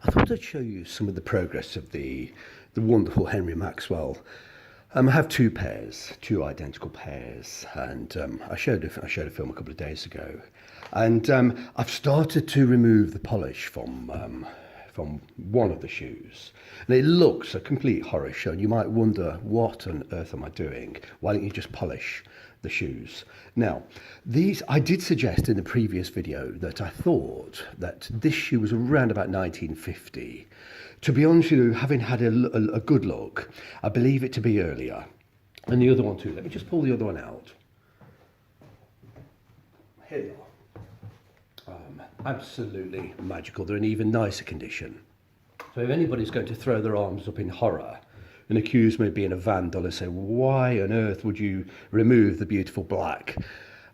I thought I'd show you some of the progress of the wonderful Henry Maxwell. I have two pairs, two identical pairs, and I showed a film a couple of days ago, and I've started to remove the polish from one of the shoes, and it looks a complete horror show. And you might wonder, what on earth am I doing? Why don't you just polish the shoes? Now, these, I did suggest in the previous video that I thought that this shoe was around about 1950. To be honest with you, having had a good look, I believe it to be earlier. And the other one too. Let me just pull the other one out. Here they are. Absolutely magical. They're in even nicer condition. So if anybody's going to throw their arms up in horror and accuse me of being a vandal and say, why on earth would you remove the beautiful black?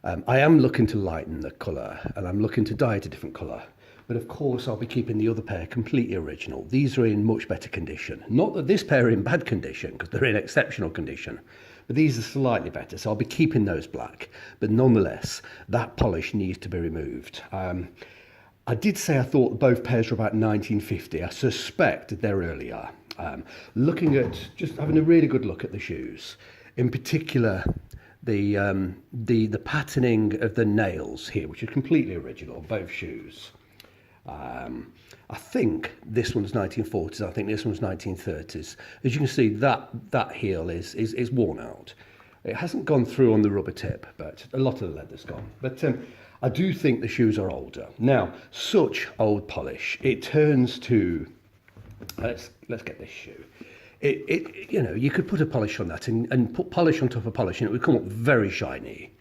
I am looking to lighten the colour, and I'm looking to dye it a different colour. But of course, I'll be keeping the other pair completely original. These are in much better condition. Not that this pair are in bad condition, because they're in exceptional condition. But these are slightly better, so I'll be keeping those black. But nonetheless, that polish needs to be removed. I did say I thought both pairs were about 1950. I suspect they're earlier. Looking at, just having a really good look at the shoes, in particular, the patterning of the nails here, which are completely original, both shoes. I think this one's 1940s. I think this one's 1930s. As you can see, that heel is worn out. It hasn't gone through on the rubber tip, but a lot of the leather's gone. But I do think the shoes are older. Now, such old polish, it turns to, let's get this shoe. You know, you could put a polish on that and put polish on top of polish, and it would come up very shiny.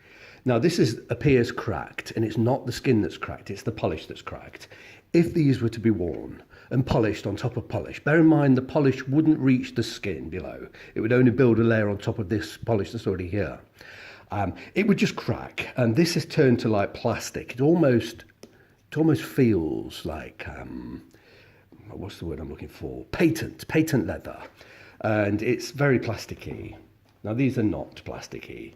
Now, this appears cracked, and it's not the skin that's cracked, it's the polish that's cracked. If these were to be worn and polished on top of polish, bear in mind the polish wouldn't reach the skin below. It would only build a layer on top of this polish that's already here. It would just crack, and this has turned to like plastic. It almost feels like, what's the word I'm looking for? Patent leather. And it's very plasticky. Now, these are not plasticky.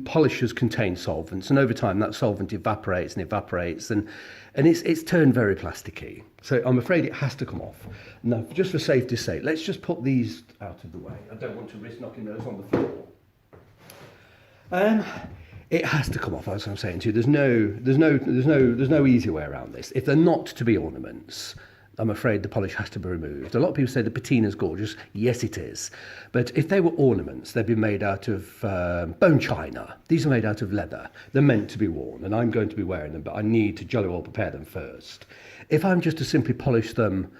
Polishers contain solvents, and over time that solvent evaporates, and it's turned very plasticky. So I'm afraid it has to come off. Now, just for safety's sake, let's just put these out of the way. I don't want to risk knocking those on the floor. It has to come off, as I'm saying to you. There's no easy way around this. If they're not to be ornaments, I'm afraid the polish has to be removed. A lot of people say the patina's gorgeous. Yes, it is. But if they were ornaments, they'd be made out of bone china. These are made out of leather. They're meant to be worn, and I'm going to be wearing them, but I need to jolly well prepare them first. If I'm just to simply polish them,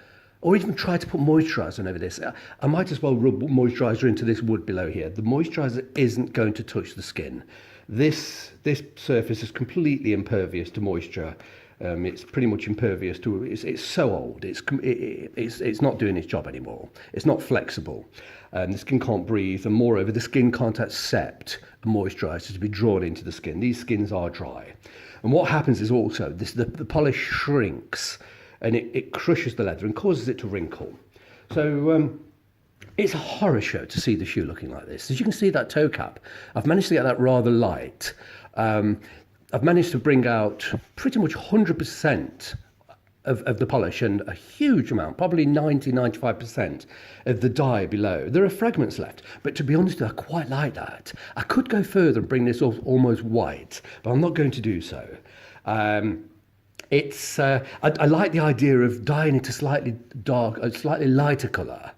or even try to put moisturiser over this, I might as well rub moisturiser into this wood below here. The moisturiser isn't going to touch the skin. This surface is completely impervious to moisture. It's pretty much impervious to. It's so old. It's not doing its job anymore. It's not flexible. The skin can't breathe, and moreover, the skin can't accept a moisturiser to be drawn into the skin. These skins are dry, and what happens is also the polish shrinks, and it crushes the leather and causes it to wrinkle. So it's a horror show to see the shoe looking like this. As you can see, that toe cap, I've managed to get that rather light. I've managed to bring out pretty much 100% of the polish, and a huge amount, probably 95% of the dye below. There are fragments left, but to be honest, I quite like that. I could go further and bring this off almost white, but I'm not going to do so. I like the idea of dyeing it a slightly dark, a slightly lighter colour.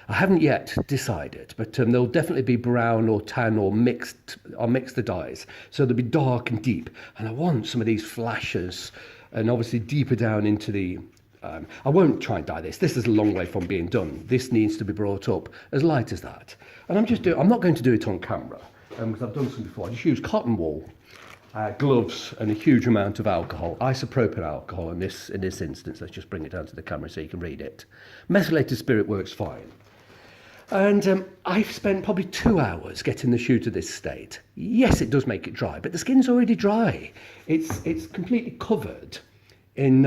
I haven't yet decided, but there'll definitely be brown or tan or mixed. I'll mix the dyes, so they'll be dark and deep. And I want some of these flashes, and obviously deeper down into the. I won't try and dye this. This is a long way from being done. This needs to be brought up as light as that. And I'm not going to do it on camera because I've done some before. I just use cotton wool, gloves, and a huge amount of alcohol, isopropyl alcohol. In this instance, let's just bring it down to the camera so you can read it. Methylated spirit works fine. And I've spent probably 2 hours getting the shoe to this state. Yes, it does make it dry, but the skin's already dry. It's completely covered in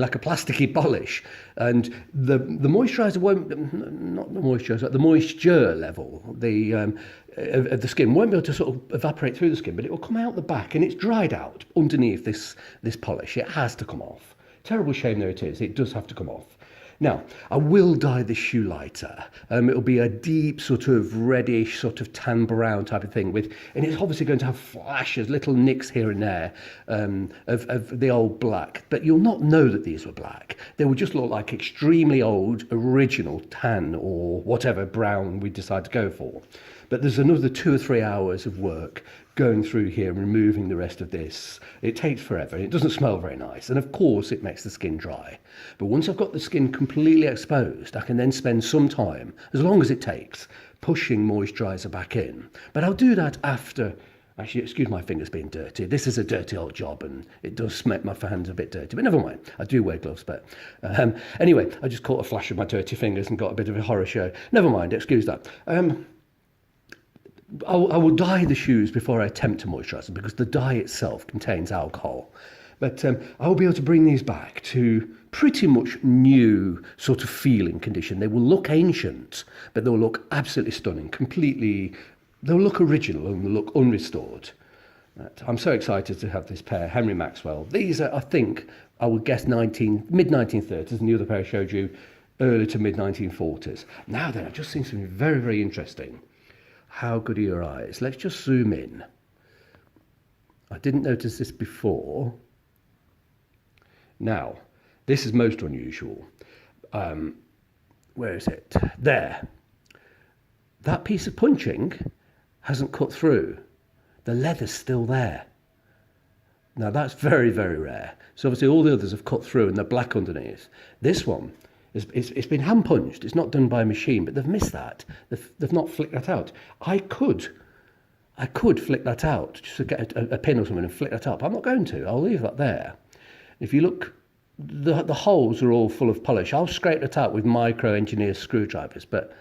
like a plasticky polish, and the moisturiser won't, not the moisturiser, the moisture level of the skin won't be able to sort of evaporate through the skin, but it will come out the back, and it's dried out underneath this polish. It has to come off. Terrible shame though it is, it does have to come off. Now, I will dye the shoe lighter. It'll be a deep sort of reddish, sort of tan brown type of thing and it's obviously going to have flashes, little nicks here and there of the old black. But you'll not know that these were black. They will just look like extremely old, original tan or whatever brown we decide to go for. But there's another 2 or 3 hours of work going through here and removing the rest of this. It takes forever. It doesn't smell very nice. And of course it makes the skin dry. But once I've got the skin completely exposed, I can then spend some time, as long as it takes, pushing moisturiser back in. But I'll do that after. Actually, excuse my fingers being dirty. This is a dirty old job and it does make my hands a bit dirty, but never mind. I do wear gloves, but anyway, I just caught a flash of my dirty fingers and got a bit of a horror show. Never mind, excuse that. I will dye the shoes before I attempt to moisturise them because the dye itself contains alcohol. But I will be able to bring these back to pretty much new sort of feeling condition. They will look ancient, but they'll look absolutely stunning, they'll look original and they'll look unrestored. I'm so excited to have this pair, Henry Maxwell. These are, I think, I would guess mid-1930s, and the other pair I showed you early to mid-1940s. Now then, I've just seen something very, very interesting. How good are your eyes? Let's just zoom in. I didn't notice this before. Now, this is most unusual. Where is it? There. That piece of punching hasn't cut through. The leather's still there. Now, that's very, very rare. So obviously all the others have cut through and they're black underneath. This one, it's been hand punched. It's not done by a machine, but they've missed that. They've not flicked that out. I could flick that out, just to get a pin or something and flick that up. I'm not going to. I'll leave that there. If you look, the holes are all full of polish. I'll scrape that out with micro-engineered screwdrivers, but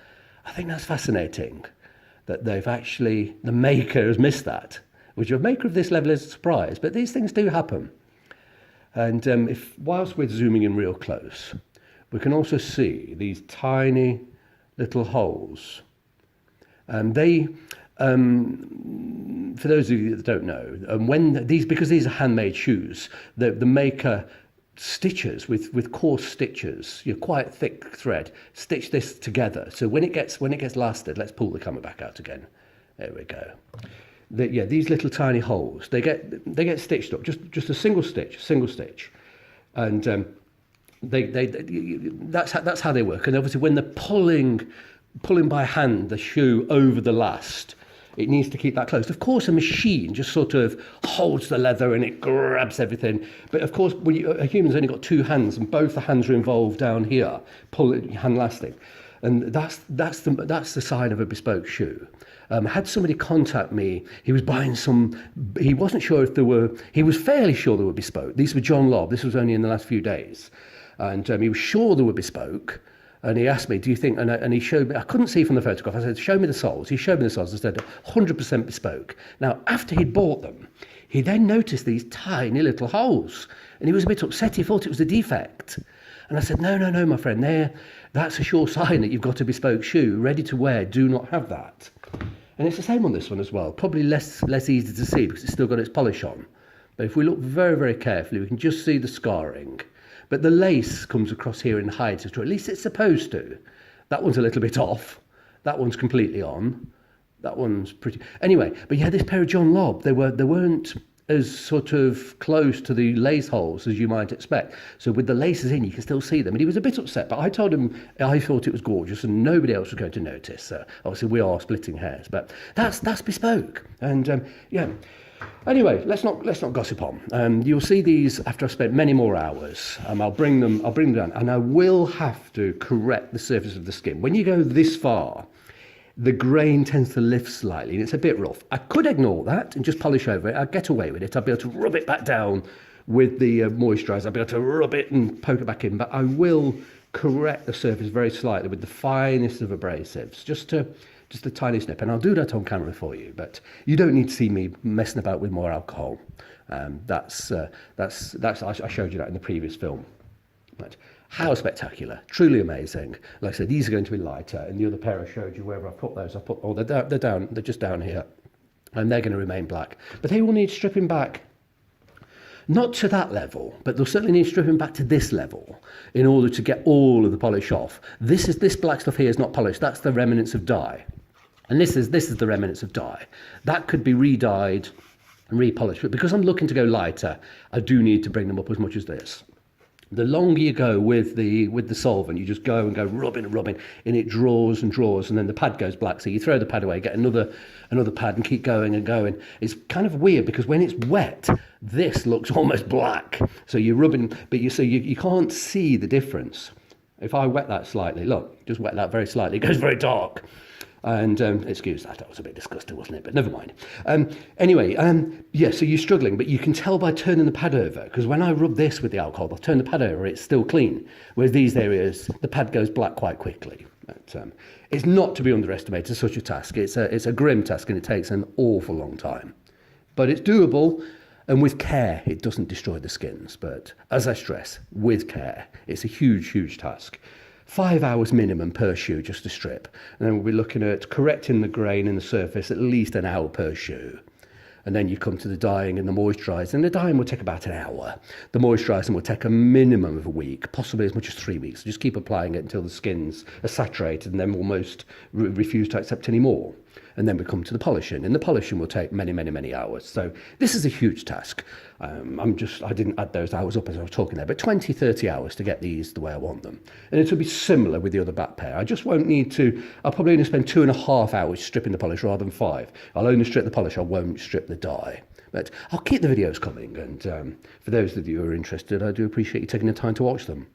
I think that's fascinating that the maker has missed that, which a maker of this level is a surprise, but these things do happen. And whilst we're zooming in real close, we can also see these tiny little holes. For those of you that don't know, because these are handmade shoes, the maker stitches with coarse stitches, quite thick thread, stitch this together. So when it gets lasted, let's pull the camera back out again. There we go. These little tiny holes, they get stitched up, just a single stitch, and that's how they work. And obviously when they're pulling by hand the shoe over the last, it needs to keep that closed. Of course, a machine just sort of holds the leather and it grabs everything. But of course, a human's only got 2 hands, and both the hands are involved down here, hand lasting, and that's the sign of a bespoke shoe. Had somebody contact me, he was buying some. He wasn't sure if they were. He was fairly sure they were bespoke. These were John Lobb. This was only in the last few days, and he was sure they were bespoke. And he asked me, do you think, and he showed me, I couldn't see from the photograph, I said, show me the soles. He showed me the soles and said, 100% bespoke. Now, after he'd bought them, he then noticed these tiny little holes, and he was a bit upset. He thought it was a defect. And I said, no, my friend, that's a sure sign that you've got a bespoke shoe, ready to wear, do not have that. And it's the same on this one as well, probably less easy to see because it's still got its polish on. But if we look very, very carefully, we can just see the scarring. But the lace comes across here and hides it, or at least it's supposed to. That one's a little bit off. That one's completely on. That one's pretty. Anyway, but this pair of John Lobb, they weren't as sort of close to the lace holes as you might expect. So with the laces in, you can still see them. And he was a bit upset, but I told him I thought it was gorgeous and nobody else was going to notice. So obviously we are splitting hairs, but that's bespoke. And Anyway, let's not gossip on. You'll see these after I've spent many more hours. I'll bring them down, and I will have to correct the surface of the skin. When you go this far, the grain tends to lift slightly, and it's a bit rough. I could ignore that and just polish over it. I'd get away with it. I'd be able to rub it back down with the moisturiser. I'd be able to rub it and poke it back in, but I will correct the surface very slightly with the finest of abrasives, just a tiny snip, and I'll do that on camera for you. But you don't need to see me messing about with more alcohol. I showed you that in the previous film. But how spectacular! Truly amazing. Like I said, these are going to be lighter, and the other pair I showed you, wherever I put those, they're just down here, and they're going to remain black. But they will need stripping back. Not to that level, but they'll certainly need stripping back to this level in order to get all of the polish off. This black stuff here is not polished. That's the remnants of dye. And this is the remnants of dye. That could be re-dyed and repolished. But because I'm looking to go lighter, I do need to bring them up as much as this. The longer you go with the solvent, you just go and go rubbing and rubbing, and it draws and draws, and then the pad goes black. So you throw the pad away, get another pad, and keep going and going. It's kind of weird because when it's wet, this looks almost black. So you're rubbing, but you can't see the difference. If I wet that slightly, look, just wet that very slightly, it goes very dark. And excuse that was a bit disgusting, wasn't it? But never mind. Anyway, yeah, so you're struggling, but you can tell by turning the pad over, because when I rub this with the alcohol, I'll turn the pad over, it's still clean. Whereas these areas, the pad goes black quite quickly. But, it's not to be underestimated, such a task. It's a grim task, and it takes an awful long time. But it's doable, and with care, it doesn't destroy the skins. But as I stress, with care, it's a huge, huge task. 5 hours minimum per shoe just to strip. And then we'll be looking at correcting the grain in the surface at least an hour per shoe. And then you come to the dyeing and the moisturising. And the dyeing will take about an hour. The moisturising will take a minimum of a week, possibly as much as 3 weeks. So just keep applying it until the skins are saturated and then almost refuse to accept any more. And then we come to the polishing, and the polishing will take many, many, many hours. So this is a huge task. I didn't add those hours up as I was talking there, but 20, 30 hours to get these the way I want them. And it will be similar with the other back pair. I just won't need to, I'll probably only spend 2.5 hours stripping the polish rather than 5. I'll only strip the polish, I won't strip the dye. But I'll keep the videos coming, and for those of you who are interested, I do appreciate you taking the time to watch them.